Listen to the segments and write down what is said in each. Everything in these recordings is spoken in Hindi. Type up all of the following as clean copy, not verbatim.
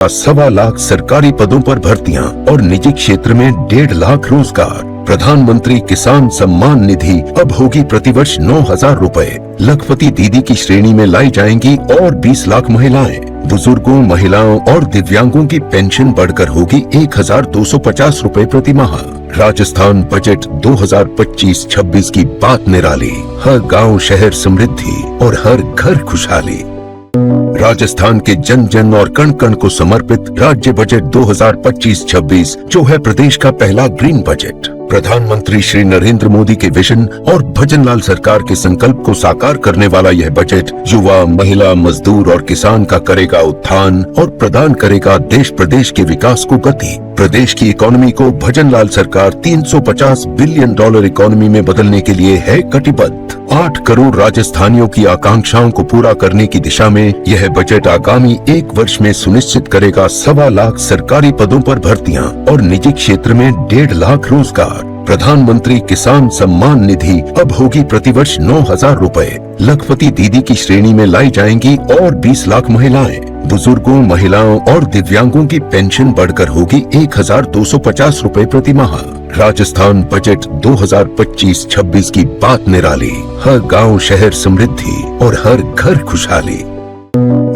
1.25 लाख सरकारी पदों पर भर्तियां और निजी क्षेत्र में 1.5 लाख रोजगार। प्रधानमंत्री किसान सम्मान निधि अब होगी प्रतिवर्ष 9,000 रुपए। लखपति दीदी की श्रेणी में लाई जाएंगी और 20 लाख महिलाएं। बुजुर्गों, महिलाओं और दिव्यांगों की पेंशन बढ़कर होगी 1,250 रुपए प्रति माह। राजस्थान बजट 2025-26 की बात निराली। हर गांव शहर समृद्धि और हर घर खुशहाली। राजस्थान के जन जन और कण कण को समर्पित राज्य बजट 2025-26 जो है प्रदेश का पहला ग्रीन बजट। प्रधानमंत्री श्री नरेंद्र मोदी के विजन और भजनलाल सरकार के संकल्प को साकार करने वाला यह बजट युवा, महिला, मजदूर और किसान का करेगा उत्थान और प्रदान करेगा देश प्रदेश के विकास को गति। प्रदेश की इकोनॉमी को भजनलाल सरकार $350 बिलियन इकोनॉमी में बदलने के लिए है कटिबद्ध। 8 करोड़ राजस्थानियों की आकांक्षाओं को पूरा करने की दिशा में यह बजट आगामी 1 वर्ष में सुनिश्चित करेगा 1.25 लाख सरकारी पदों पर भर्तियां और निजी क्षेत्र में 1.5 लाख रोजगार। प्रधानमंत्री किसान सम्मान निधि अब होगी प्रतिवर्ष 9,000 रुपए। लखपति दीदी की श्रेणी में लाई जाएंगी और 20 लाख महिलाएं। बुजुर्गों, महिलाओं और दिव्यांगों की पेंशन बढ़कर होगी 1,250 रुपए प्रति माह। राजस्थान बजट 2025-26 की बात निराली। हर गांव शहर समृद्धि और हर घर खुशहाली।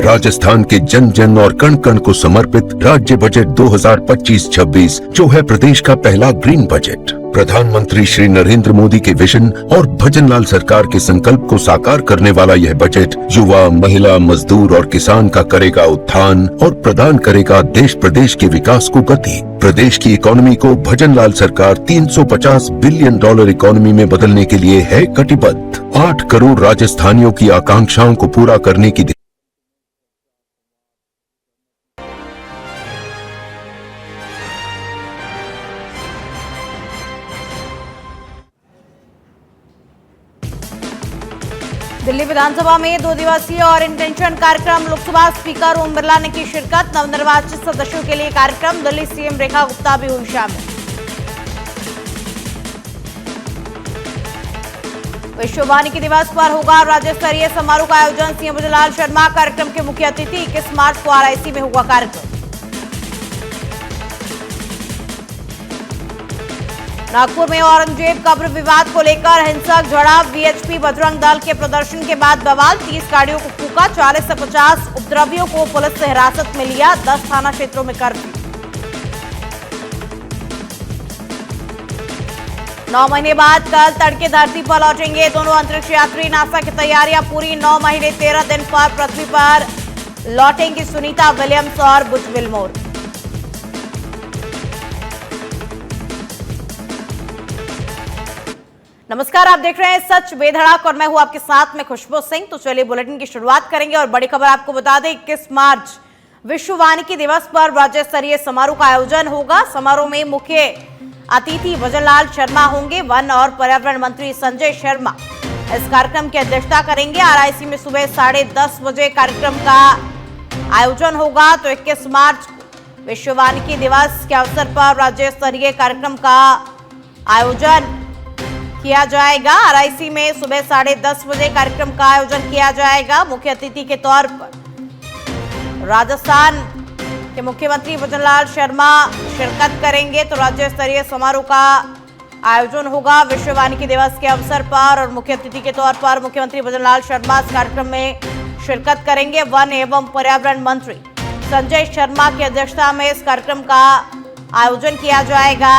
राजस्थान के जन जन और कण कण को समर्पित राज्य बजट 2025-26 जो है प्रदेश का पहला ग्रीन बजट। प्रधानमंत्री श्री नरेंद्र मोदी के विजन और भजनलाल सरकार के संकल्प को साकार करने वाला यह बजट युवा, महिला, मजदूर और किसान का करेगा उत्थान और प्रदान करेगा देश प्रदेश के विकास को गति। प्रदेश की इकोनॉमी को भजनलाल सरकार $350 बिलियन इकोनॉमी में बदलने के लिए है कटिबद्ध। 8 करोड़ राजस्थानियों की आकांक्षाओं को पूरा करने की दिल्ली विधानसभा में 2 दिवसीय और इंटेंशन कार्यक्रम। लोकसभा स्पीकर ओम बिरला ने की शिरकत। नवनिर्वाचित सदस्यों के लिए कार्यक्रम। दिल्ली सीएम रेखा गुप्ता भी हुई शामिल। विश्व वानिकी दिवस पर होगा राज्य स्तरीय समारोह का आयोजन। सीएम भजनलाल शर्मा कार्यक्रम के मुख्य अतिथि। 21 मार्च को आरआईसी में होगा कार्यक्रम। नागपुर में औरंगजेब कब्र विवाद को लेकर हिंसक झड़प। वीएचपी बजरंग दल के प्रदर्शन के बाद बवाल। 30 गाड़ियों को फूंका। 40 से 50 उपद्रवियों को पुलिस से हिरासत में लिया। 10 थाना क्षेत्रों में कर्फ्यू। 9 महीने बाद कल तड़के धरती पर लौटेंगे दोनों अंतरिक्ष यात्री। नासा की तैयारियां पूरी। 9 महीने 13 दिन पर पृथ्वी पर लौटेंगी सुनीता विलियम्स और बुच विल्मोर। नमस्कार, आप देख रहे हैं सच बेधड़क और मैं हूं आपके साथ में खुशबू सिंह। तो चलिए बुलेटिन की शुरुआत करेंगे और बड़ी खबर आपको बता दें 21 मार्च विश्व वानिकी दिवस पर राज्य स्तरीय समारोह का आयोजन होगा। समारोह में मुख्य अतिथि भजनलाल शर्मा होंगे। वन और पर्यावरण मंत्री संजय शर्मा इस कार्यक्रम की अध्यक्षता करेंगे। आरआईसी में सुबह 10:30 बजे कार्यक्रम का आयोजन होगा। तो 21 मार्च विश्व वानिकी दिवस के अवसर पर राज्य स्तरीय कार्यक्रम का आयोजन किया जाएगा। आरआईसी में सुबह 10:30 बजे कार्यक्रम का आयोजन किया जाएगा। मुख्य अतिथि के तौर पर राजस्थान के मुख्यमंत्री भजनलाल शर्मा शिरकत करेंगे। तो राज्य स्तरीय समारोह का आयोजन होगा विश्व वानिकी दिवस के अवसर पर और मुख्य अतिथि के तौर पर मुख्यमंत्री भजनलाल शर्मा इस कार्यक्रम में शिरकत करेंगे। वन एवं पर्यावरण मंत्री संजय शर्मा की अध्यक्षता में इस कार्यक्रम का आयोजन किया जाएगा।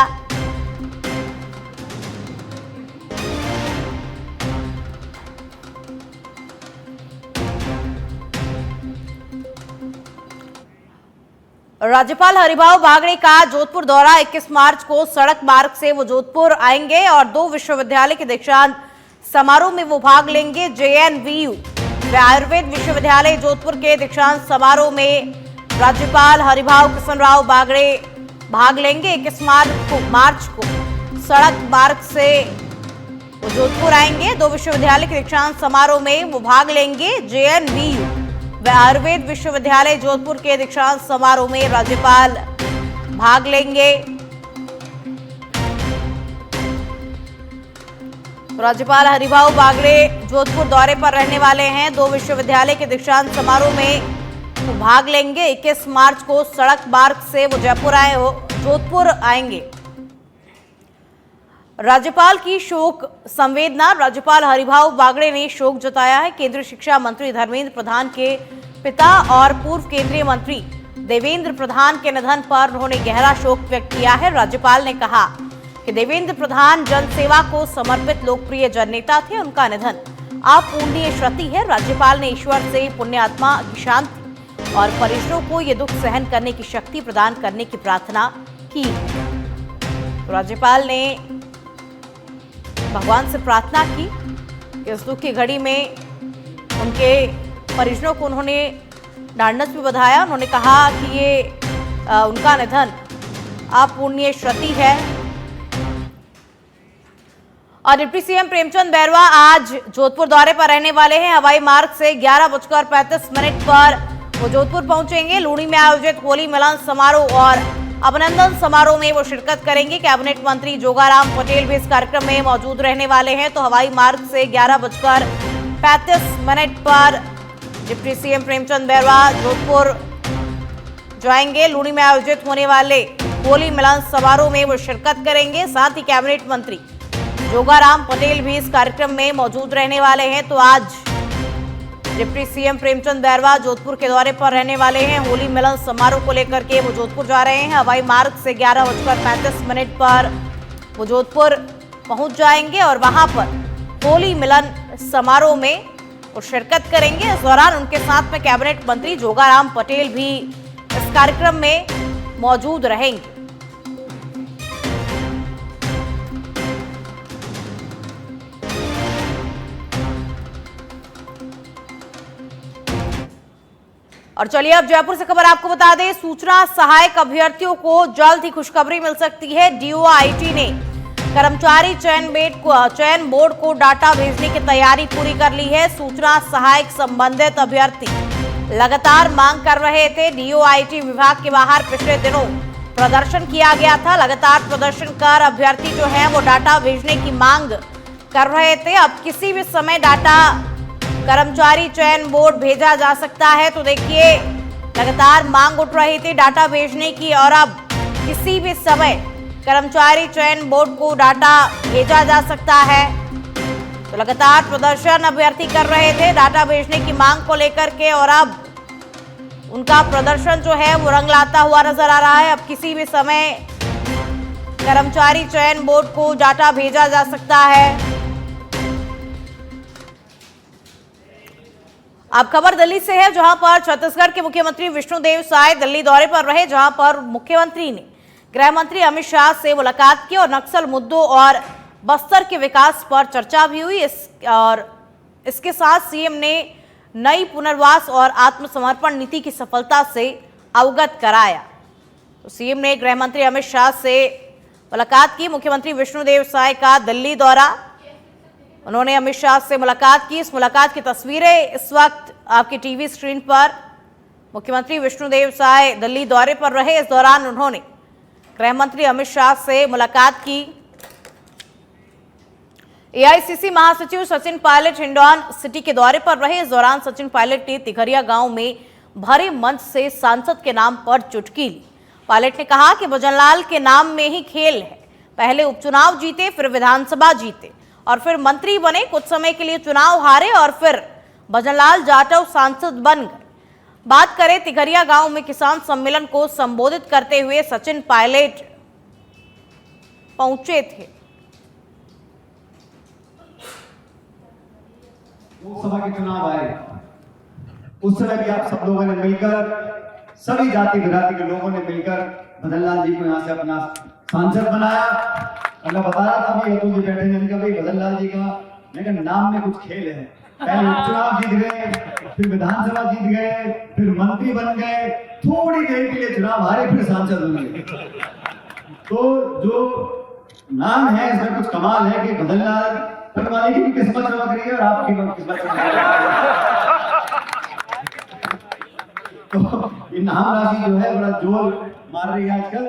राज्यपाल हरिभाऊ बागड़े का जोधपुर दौरा। 21 मार्च को सड़क मार्ग से वो जोधपुर आएंगे और 2 विश्वविद्यालय के दीक्षांत समारोह में वो भाग लेंगे। JNVU व आयुर्वेद विश्वविद्यालय जोधपुर के दीक्षांत समारोह में राज्यपाल हरिभाऊ कृष्णराव बागड़े भाग लेंगे। 21 मार्च को सड़क मार्ग से वो जोधपुर आएंगे। 2 विश्वविद्यालय के दीक्षांत समारोह में वो भाग लेंगे। JNVU व आयुर्वेद विश्वविद्यालय जोधपुर के दीक्षांत समारोह में राज्यपाल भाग लेंगे। राज्यपाल हरिभाऊ बागड़े जोधपुर दौरे पर रहने वाले हैं। 2 विश्वविद्यालय के दीक्षांत समारोह में वो भाग लेंगे। 21 मार्च को सड़क मार्ग से वो जोधपुर आएंगे। राज्यपाल की शोक संवेदना। राज्यपाल हरिभाऊ बागड़े ने शोक जताया है। केंद्रीय शिक्षा मंत्री धर्मेंद्र प्रधान के पिता और पूर्व केंद्रीय मंत्री देवेंद्र प्रधान के निधन पर उन्होंने गहरा शोक व्यक्त किया है। राज्यपाल ने कहा कि देवेंद्र प्रधान जनसेवा को समर्पित लोकप्रिय जननेता थे। उनका निधन अपूरणीय क्षति है। राज्यपाल ने ईश्वर से पुण्य आत्मा की शांति और परिजनों को ये दुख सहन करने की शक्ति प्रदान करने की प्रार्थना की। राज्यपाल ने भगवान से प्रार्थना की कि इस दुख की घड़ी में उनके परिजनों को उन्होंने ढांढस भी बधाया। उन्होंने कहा कि ये उनका निधन अपूरणीय क्षति है। और डिप्टी सीएम प्रेमचंद बैरवा आज जोधपुर दौरे पर रहने वाले हैं। हवाई मार्ग से 11:35 पर वो जोधपुर पहुंचेंगे। लूणी में आयोजित होली मिलन समारोह और अभिनंदन समारोह में वो शिरकत करेंगे। कैबिनेट मंत्री जोगाराम पटेल भी इस कार्यक्रम में मौजूद रहने वाले हैं। तो हवाई मार्ग से 11:35 पर डिप्टी सीएम प्रेमचंद बैरवा जोधपुर जाएंगे। लूणी में आयोजित होने वाले होली मिलन समारोह में वो शिरकत करेंगे। साथ ही कैबिनेट मंत्री जोगाराम पटेल भी इस कार्यक्रम में मौजूद रहने वाले हैं। तो आज डिप्टी सीएम प्रेमचंद बैरवा जोधपुर के दौरे पर रहने वाले हैं। होली मिलन समारोह को लेकर के वो जोधपुर जा रहे हैं। हवाई मार्ग से 11:35 पर वो जोधपुर पहुंच जाएंगे और वहां पर होली मिलन समारोह में वो शिरकत करेंगे। इस दौरान उनके साथ में कैबिनेट मंत्री जोगाराम पटेल भी इस कार्यक्रम में मौजूद रहेंगे। और चलिए अब जयपुर से खबर आपको बता दें। सूचना सहायक अभ्यर्थियों को जल्द ही खुशखबरी मिल सकती है। डीओआईटी ने कर्मचारी चयन बोर्ड को डाटा भेजने की तैयारी पूरी कर ली है। सूचना सहायक संबंधित अभ्यर्थी लगातार मांग कर रहे थे। डीओआईटी विभाग के बाहर पिछले दिनों प्रदर्शन किया गया था। लगातार प्रदर्शन कर अभ्यर्थी जो है वो डाटा भेजने की मांग कर रहे थे। अब किसी भी समय डाटा कर्मचारी चयन बोर्ड भेजा जा सकता है। तो देखिए लगातार मांग उठ रही थी डाटा भेजने की और अब किसी भी समय कर्मचारी चयन बोर्ड को डाटा भेजा जा सकता है। तो लगातार प्रदर्शन अभ्यर्थी कर रहे थे डाटा भेजने की मांग को लेकर के और अब उनका प्रदर्शन जो है वो रंग लाता हुआ नजर आ रहा है। अब किसी भी समय कर्मचारी चयन बोर्ड को डाटा भेजा जा सकता है। अब खबर दिल्ली से है, जहां पर छत्तीसगढ़ के मुख्यमंत्री विष्णुदेव साय दिल्ली दौरे पर रहे, जहां पर मुख्यमंत्री ने गृह मंत्री अमित शाह से मुलाकात की और नक्सल मुद्दों और बस्तर के विकास पर चर्चा भी हुई। इसके साथ सीएम ने नई पुनर्वास और आत्मसमर्पण नीति की सफलता से अवगत कराया। तो सीएम ने गृह मंत्री अमित शाह से मुलाकात की। मुख्यमंत्री विष्णुदेव साय का दिल्ली दौरा, उन्होंने अमित शाह से मुलाकात की। इस मुलाकात की तस्वीरें इस वक्त आपकी टीवी स्क्रीन पर। मुख्यमंत्री विष्णुदेव साय दिल्ली दौरे पर रहे। इस दौरान उन्होंने गृह मंत्री अमित शाह से मुलाकात की। एआईसीसी महासचिव सचिन पायलट हिंडौन सिटी के दौरे पर रहे। इस दौरान सचिन पायलट ने तिघरिया गांव में भरे मंच से सांसद के नाम पर चुटकी ली। पायलट ने कहा कि भजनलाल के नाम में ही खेल है। पहले उपचुनाव जीते, फिर विधानसभा जीते और फिर मंत्री बने। कुछ समय के लिए चुनाव हारे और फिर भजनलाल जाटव सांसद बन गए। बात करें तिघरिया गांव में किसान सम्मेलन को संबोधित करते हुए सचिन पायलट पहुंचे थे। लोकसभा के चुनाव आए, उस समय भी आप सब लोगों ने मिलकर, सभी जाति विराती के लोगों ने मिलकर भजनलाल जी को यहाँ से अपना सांसद बनाया। और मैं बता रहा था अभी अतुल जी बैठे हैं, भाई भजनलाल जी का लेकिन नाम में कुछ खेल है। पहले उपचुनाव जीत गए, फिर विधानसभा जीत गए, फिर मंत्री बन गए, थोड़ी देर के लिए चुनाव हारे, फिर सांसद बन गए। तो जो नाम है इसमें कुछ कमाल है कि भजनलाल वाले की किस्मत चमक रही है और आपकी किस्मत चमक रही है। तो इनाम राशि जो है बड़ा जोर मार रही है आजकल।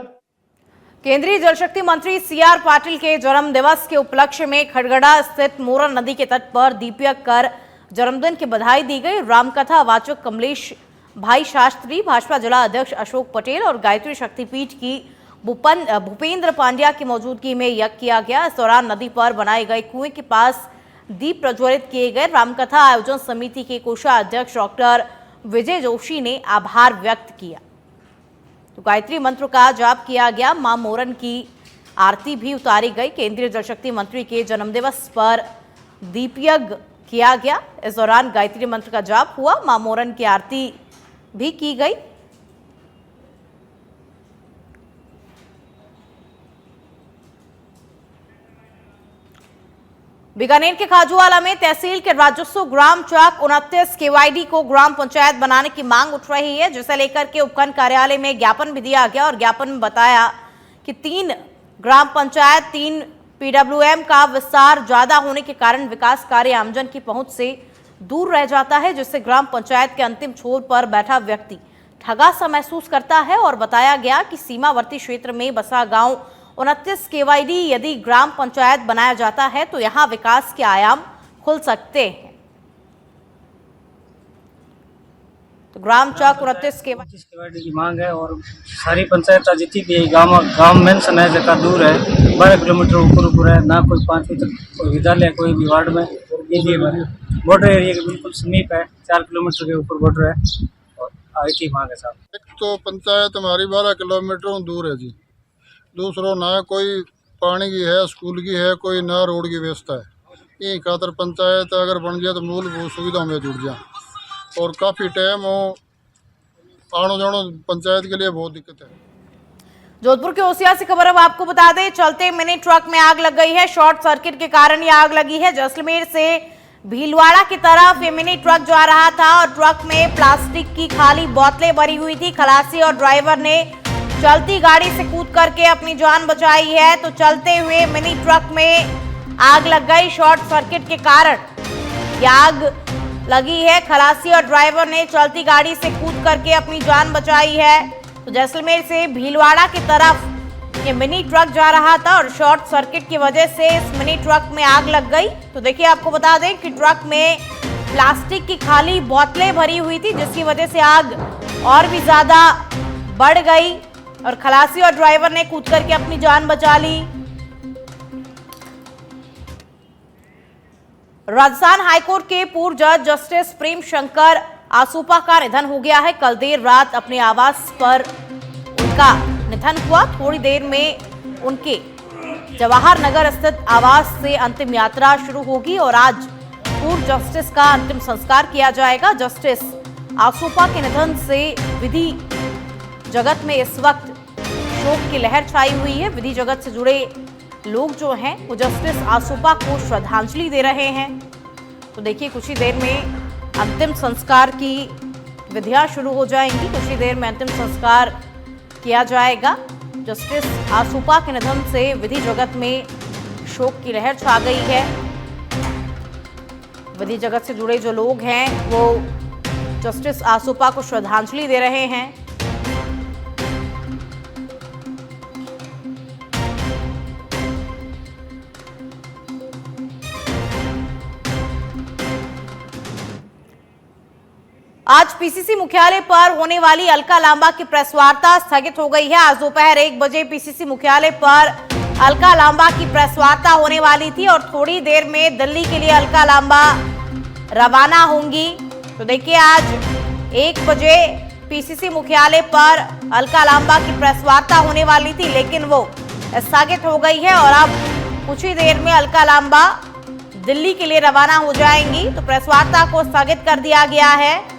केंद्रीय जल शक्ति मंत्री सीआर पाटिल के जन्म दिवस के उपलक्ष्य में खड़गड़ा स्थित मोरन नदी के तट पर दीपक कर जन्मदिन की बधाई दी गई। रामकथा वाचक कमलेश भाई शास्त्री, भाजपा जिला अध्यक्ष अशोक पटेल और गायत्री शक्तिपीठ की भूपेंद्र पांड्या की मौजूदगी में यज्ञ किया गया। इस दौरान नदी पर बनाए गए कुएं के पास दीप प्रज्वलित किए गए। रामकथा आयोजन समिति के कोषाध्यक्ष डॉक्टर विजय जोशी ने आभार व्यक्त किया। तो गायत्री मंत्र का जाप किया गया। मां मोरन की आरती भी उतारी गई। केंद्रीय जल शक्ति मंत्री के जन्मदिवस पर दीप यज्ञ किया गया। इस दौरान गायत्री मंत्र का जाप हुआ। मां मोरन की आरती भी की गई। बीकानेर के खाजूवाला में तहसील के राजस्व ग्राम चौक 29 केवाईडी को ग्राम पंचायत बनाने की मांग उठ रही है, जिसे लेकर के उपखंड कार्यालय में ज्ञापन भी दिया गया और ज्ञापन में बताया कि 3 ग्राम पंचायत 3 पीडब्ल्यूएम का विस्तार ज्यादा होने के कारण विकास कार्य आमजन की पहुंच से दूर रह जाता है, जिससे ग्राम पंचायत के अंतिम छोर पर बैठा व्यक्ति ठगा सा महसूस करता है। और बताया गया कि सीमावर्ती क्षेत्र में बसा गांव 29 केवाईडी यदि ग्राम पंचायत बनाया जाता है तो यहां विकास के आयाम खुल सकते हैं। तो ग्राम चौक 29 केवाईडी की मांग है और सारी पंचायत जितनी भी गांव मेंशन है जगह दूर है, 12 किलोमीटर ऊपर है, ना कोई 5 मीटर कोई विद्यालय कोई भी वार्ड में। ये बॉर्डर एरिया के बिल्कुल समीप है, 4 किलोमीटर के ऊपर बॉर्डर है और आई मांग है साहब। एक तो पंचायत हमारी 12 किलोमीटर दूर है जी, दूसरों ना कोई पानी की है, स्कूल की है, कोई ना रोड की व्यवस्था है। ये खातर पंचायत अगर बन जाए तो मूलभूत सुविधा में जुड़ जाए और काफ़ी टाइम हो आनो जानो पंचायत के लिए बहुत दिक्कत है। जोधपुर के ओसिया से खबर अब आपको बता दें, चलते मिनी ट्रक में आग लग गई है। शॉर्ट सर्किट के कारण ये आग लगी है। जैसलमेर से भीलवाड़ा की तरफ ये मिनी ट्रक जा रहा था और ट्रक में प्लास्टिक की खाली बोतलें भरी हुई थी। खलासी और ड्राइवर ने चलती गाड़ी से कूद करके अपनी जान बचाई है। तो चलते हुए मिनी ट्रक में आग लग गई। शॉर्ट सर्किट के कारण ये आग लगी है। खलासी और ड्राइवर ने चलती गाड़ी से कूद करके अपनी जान बचाई है। तो जैसलमेर से भीलवाड़ा की तरफ ये मिनी ट्रक जा रहा था और शॉर्ट सर्किट की वजह से इस मिनी ट्रक में आग लग गई। तो देखिए, आपको बता दें कि ट्रक में प्लास्टिक की खाली बोतलें भरी हुई थी, जिसकी वजह से आग और भी ज्यादा बढ़ गई और खलासी और ड्राइवर ने कूद करके अपनी जान बचा ली। राजस्थान हाईकोर्ट के पूर्व जज जस्टिस प्रेम शंकर आसूपा का निधन हो गया है। कल देर रात अपने आवास पर उनका निधन हुआ। थोड़ी देर में उनके जवाहर नगर स्थित आवास से अंतिम यात्रा शुरू होगी और आज पूर्व जस्टिस का अंतिम संस्कार किया जाएगा। जस्टिस आसूपा के निधन से विधि जगत में इस वक्त शोक की लहर छाई हुई है। विधि जगत से जुड़े लोग जो हैं वो जस्टिस आसूपा को श्रद्धांजलि दे रहे हैं। तो देखिए, कुछ ही देर में अंतिम संस्कार की विधियां शुरू हो जाएंगी। कुछ ही देर में अंतिम संस्कार किया जाएगा। जस्टिस आसूपा के निधन से विधि जगत में शोक की लहर छा गई है। विधि जगत से जुड़े जो लोग हैं वो जस्टिस आसूपा को श्रद्धांजलि दे रहे हैं। आज पीसीसी मुख्यालय पर होने वाली अलका लांबा की प्रेस वार्ता स्थगित हो गई है। आज दोपहर 1 बजे पीसीसी मुख्यालय पर अलका लांबा की प्रेस वार्ता होने वाली थी और थोड़ी देर में दिल्ली के लिए अलका लांबा रवाना होंगी। तो देखिए, आज 1 बजे पीसीसी मुख्यालय पर अलका लांबा की प्रेस वार्ता होने वाली थी, लेकिन वो स्थगित हो गई है और अब कुछ ही देर में अलका लांबा दिल्ली के लिए रवाना हो जाएंगी। तो प्रेस वार्ता को स्थगित कर दिया गया है।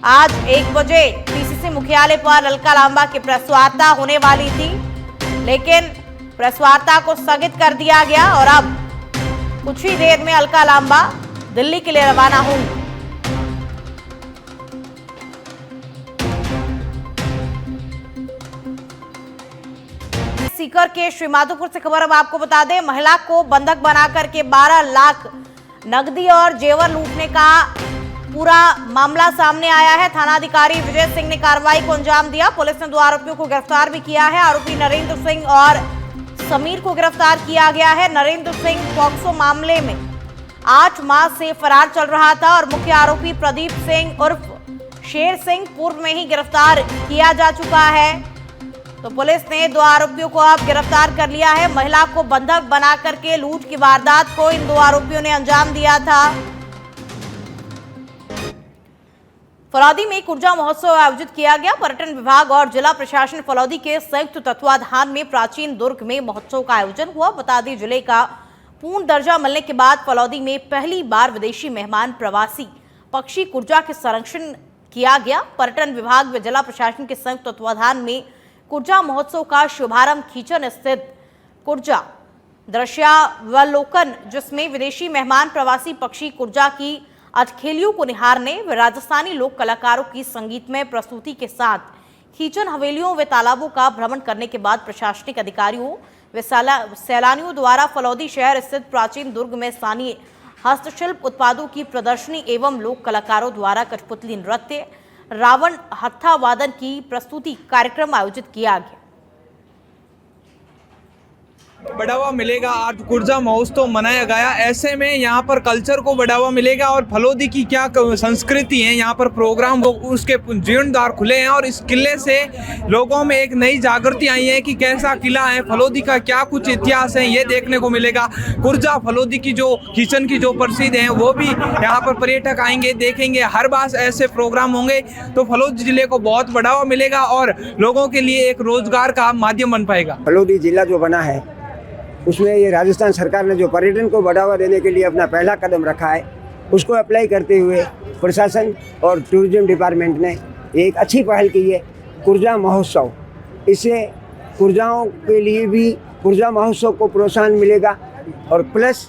आज 1 बजे पीसीसी मुख्यालय पर अलका लांबा की प्रेस वार्ता होने वाली थी, लेकिन प्रेस वार्ता को स्थगित कर दिया गया और अब कुछ ही देर में अलका लांबा दिल्ली के लिए रवाना होंगी। सीकर के श्रीमाधोपुर से खबर अब आपको बता दें, महिला को बंधक बनाकर के 12 लाख नकदी और जेवर लूटने का पूरा मामला सामने आया है। थानाधिकारी विजय सिंह ने कार्रवाई को अंजाम दिया। पुलिस ने 2 आरोपियों को गिरफ्तार भी किया है। आरोपी नरेंद्र सिंह और समीर को गिरफ्तार किया गया है। नरेंद्र सिंह पॉक्सो मामले में 8 माह से फरार चल रहा था और मुख्य आरोपी प्रदीप सिंह उर्फ शेर सिंह पूर्व में ही गिरफ्तार किया जा चुका है। तो पुलिस ने 2 आरोपियों को अब गिरफ्तार कर लिया है। महिला को बंधक बना करके लूट की वारदात को इन 2 आरोपियों ने अंजाम दिया था। फलौदी में कुर्जा महोत्सव आयोजित किया गया। पर्यटन विभाग और जिला प्रशासन फलौदी के संयुक्त तत्वाधान में प्राचीन दुर्ग में महोत्सव का आयोजन हुआ। बता दें, जिले का पूर्ण दर्जा मिलने के बाद फलौदी में पहली बार विदेशी मेहमान प्रवासी पक्षी कुर्जा के संरक्षण किया गया। पर्यटन विभाग व जिला प्रशासन के संयुक्त तत्वाधान में कुर्जा महोत्सव का शुभारंभ खीचन स्थित कुर्जा दृश्यावलोकन, जिसमें विदेशी मेहमान प्रवासी पक्षी कुर्जा की अटखेलियों को निहारने व राजस्थानी लोक कलाकारों की संगीतमय प्रस्तुति के साथ खीचन हवेलियों व तालाबों का भ्रमण करने के बाद प्रशासनिक अधिकारियों व सैलानियों द्वारा फलौदी शहर स्थित प्राचीन दुर्ग में स्थानीय हस्तशिल्प उत्पादों की प्रदर्शनी एवं लोक कलाकारों द्वारा कठपुतली नृत्य, रावण हत्था वादन की प्रस्तुति कार्यक्रम आयोजित किया गया। बढ़ावा मिलेगा। आज कुर्जा महोत्सव मनाया गया, ऐसे में यहाँ पर कल्चर को बढ़ावा मिलेगा और फलौदी की क्या संस्कृति है, यहाँ पर प्रोग्राम उसके जीर्णोद्धार खुले हैं और इस किले से लोगों में एक नई जागृति आई है कि कैसा किला है, फलौदी का क्या कुछ इतिहास है, ये देखने को मिलेगा। कुर्जा फलौदी की जो किचन की जो प्रसिद्ध है वो भी यहाँ पर पर्यटक आएंगे, देखेंगे। हर बार ऐसे प्रोग्राम होंगे तो फलौदी जिले को बहुत बढ़ावा मिलेगा और लोगों के लिए एक रोजगार का माध्यम बन पाएगा। फलौदी जिला जो बना है उसमें ये राजस्थान सरकार ने जो पर्यटन को बढ़ावा देने के लिए अपना पहला कदम रखा है, उसको अप्लाई करते हुए प्रशासन और टूरिज्म डिपार्टमेंट ने एक अच्छी पहल की है, कुर्जा महोत्सव। इससे कुर्जाओं के लिए भी कुर्जा महोत्सव को प्रोत्साहन मिलेगा और प्लस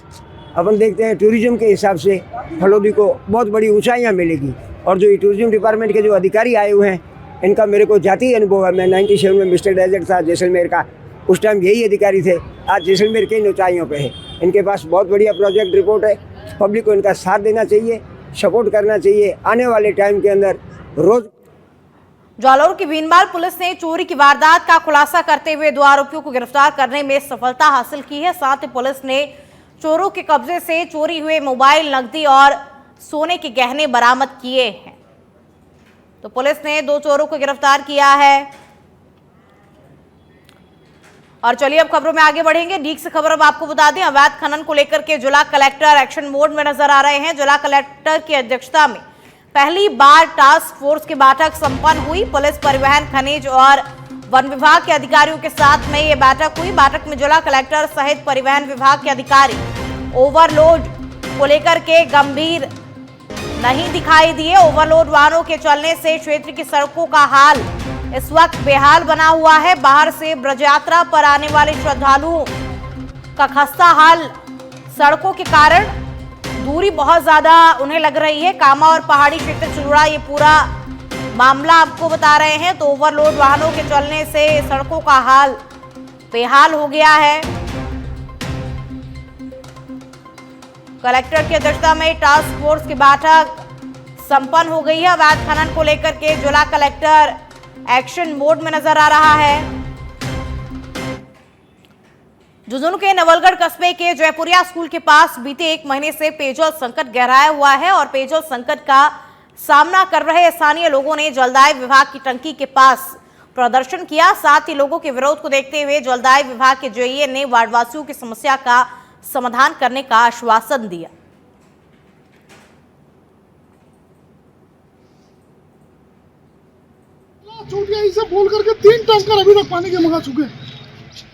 अपन देखते हैं टूरिज्म के हिसाब से फलौदी को बहुत बड़ी ऊंचाइयां मिलेगी। और जो ये टूरिज्म डिपार्टमेंट के जो अधिकारी आए हुए हैं, इनका मेरे को जाती अनुभव है। मैं 97 में मिस्टर डेजर्ट था जैसलमेर का, उस टाइम यही अधिकारी थे। आज जैसलमेर कई ऊंचाइयों पे है। इनके पास बहुत बढ़िया प्रोजेक्ट रिपोर्ट है। पब्लिक को इनका साथ देना चाहिए, सपोर्ट करना चाहिए। आने वाले टाइम के अंदर रोज जालौर की भीनमाल पुलिस ने चोरी की वारदात का खुलासा करते हुए 2 आरोपियों को गिरफ्तार करने में सफलता हासिल की है। साथ ही पुलिस ने चोरों के कब्जे से चोरी हुए मोबाइल, नकदी और सोने के गहने बरामद किए हैं। तो पुलिस ने 2 चोरों को गिरफ्तार किया है। और चलिए अब खबरों में आगे बढ़ेंगे। डीक से खबर अब आपको बता दें, अवैध खनन को लेकर के जिला कलेक्टर एक्शन मोड में नजर आ रहे हैं। जिला कलेक्टर की अध्यक्षता में पहली बार टास्क फोर्स की बैठक संपन्न हुई। पुलिस, परिवहन, खनिज और वन विभाग के अधिकारियों के साथ में ये बैठक हुई। बैठक में जिला कलेक्टर सहित परिवहन विभाग के अधिकारी ओवरलोड को लेकर के गंभीर नहीं दिखाई दिए। ओवरलोड वाहनों के चलने से क्षेत्र की सड़कों का हाल इस वक्त बेहाल बना हुआ है। बाहर से ब्रज यात्रा पर आने वाले श्रद्धालुओं का खस्ता हाल सड़कों के कारण दूरी बहुत ज्यादा उन्हें लग रही है। कामा और पहाड़ी क्षेत्र से जुड़ा ये पूरा मामला आपको बता रहे हैं। तो ओवरलोड वाहनों के चलने से सड़कों का हाल बेहाल हो गया है। कलेक्टर की अध्यक्षता में टास्क फोर्स की बैठक संपन्न हो गई है। अवैध खनन को लेकर के जिला कलेक्टर एक्शन मोड में नजर आ रहा है। झुंझुनू के नवलगढ़ कस्बे के जयपुरिया स्कूल के पास बीते 1 महीने से पेयजल संकट गहराया हुआ है और पेयजल संकट का सामना कर रहे स्थानीय लोगों ने जलदाय विभाग की टंकी के पास प्रदर्शन किया। साथ ही लोगों के विरोध को देखते हुए जलदाय विभाग के जेईए ने वार्डवासियों की समस्या का समाधान करने का आश्वासन दिया। चोटिया इसे बोल करके 3 टैंकर अभी तक पानी के मंगा चुके हैं।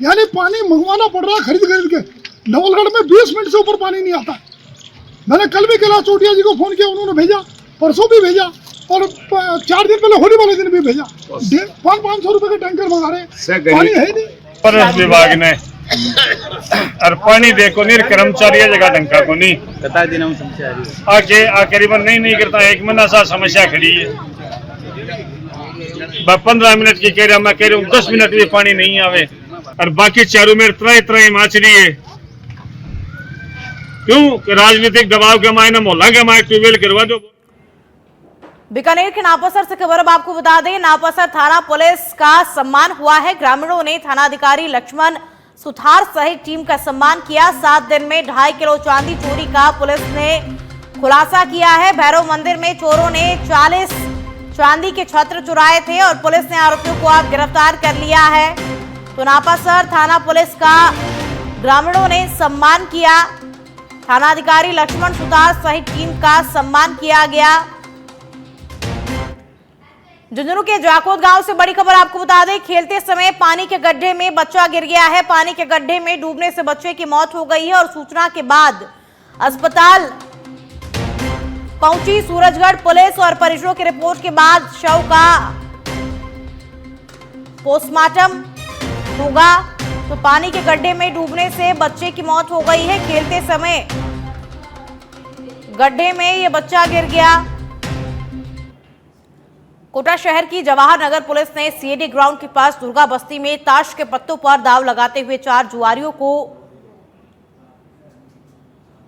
यानी पानी मंगवाना पड़ रहा है खरीद के। नवलगढ़ में 20 मिनट से ऊपर पानी नहीं आता। मैंने कल भी कैलाश चोटिया जी को फोन किया, उन्होंने भेजा, परसों भी भेजा और 4 दिन पहले होली वाले दिन भी भेजा। 500 रुपए के टैंकर मंगा रहे हैं, पानी है नहीं। परस विभाग ने और पानी देखो नहीं, कर्मचारी जगह टंका को नहीं बता दिन समस्या आके करीबन नहीं करता। 1 महीना सा समस्या खड़ी है। 15 मिनट की कह रहा, मैं कह रहा हूँ 10 मिनट भी पानी नहीं आवे और बाकी चारों में तरह माचरी है। क्यों? राजनीतिक दबाव के मायने मोहल्ला के मायने ट्यूबवेल करवा दो। बीकानेर के नापासर से खबर अब आपको बता दें, नापासर थाना पुलिस का सम्मान हुआ है। ग्रामीणों ने थानाधिकारी लक्ष्मण सुथार सहित टीम का सम्मान किया। 7 दिन में 2.5 किलो चांदी चोरी का पुलिस ने खुलासा किया है। भैरव मंदिर में चोरों ने 40 चांदी के छत्र चुराए थे और पुलिस ने आरोपियों को अब गिरफ्तार कर लिया है। तो नापासर थाना पुलिस का ग्रामीणों ने सम्मान किया। थानाधिकारी लक्ष्मण सुतार सहित टीम का सम्मान किया गया। झुंझुनू के जाकोद गांव से बड़ी खबर आपको बता दें, खेलते समय पानी के गड्ढे में बच्चा गिर गया है। पानी के गड्ढे में डूबने से बच्चे की मौत हो गई है और सूचना के बाद अस्पताल पहुंची सूरजगढ़ पुलिस और परिजनों की रिपोर्ट के बाद शव का पोस्टमार्टम होगा। तो पानी के गड्ढे में डूबने से बच्चे की मौत हो गई है। खेलते समय गड्ढे में यह बच्चा गिर गया। कोटा शहर की जवाहर नगर पुलिस ने सीएडी ग्राउंड के पास दुर्गा बस्ती में ताश के पत्तों पर दाव लगाते हुए 4 जुआरियों को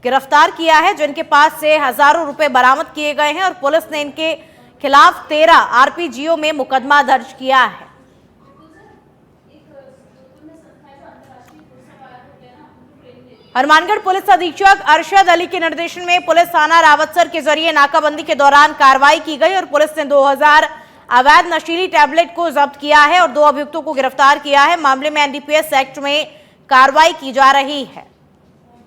गिरफ्तार किया है, जिनके पास से हजारों रुपए बरामद किए गए हैं और पुलिस ने इनके खिलाफ 13 आरपीजीओ में मुकदमा दर्ज किया है। हनुमानगढ़ पुलिस अधीक्षक अरशद अली के निर्देशन में पुलिस थाना रावतसर के जरिए नाकाबंदी के दौरान कार्रवाई की गई और पुलिस ने 2000 अवैध नशीली टैबलेट को जब्त किया है और 2 अभियुक्तों को गिरफ्तार किया है। मामले में एनडीपीएस एक्ट में कार्रवाई की जा रही है।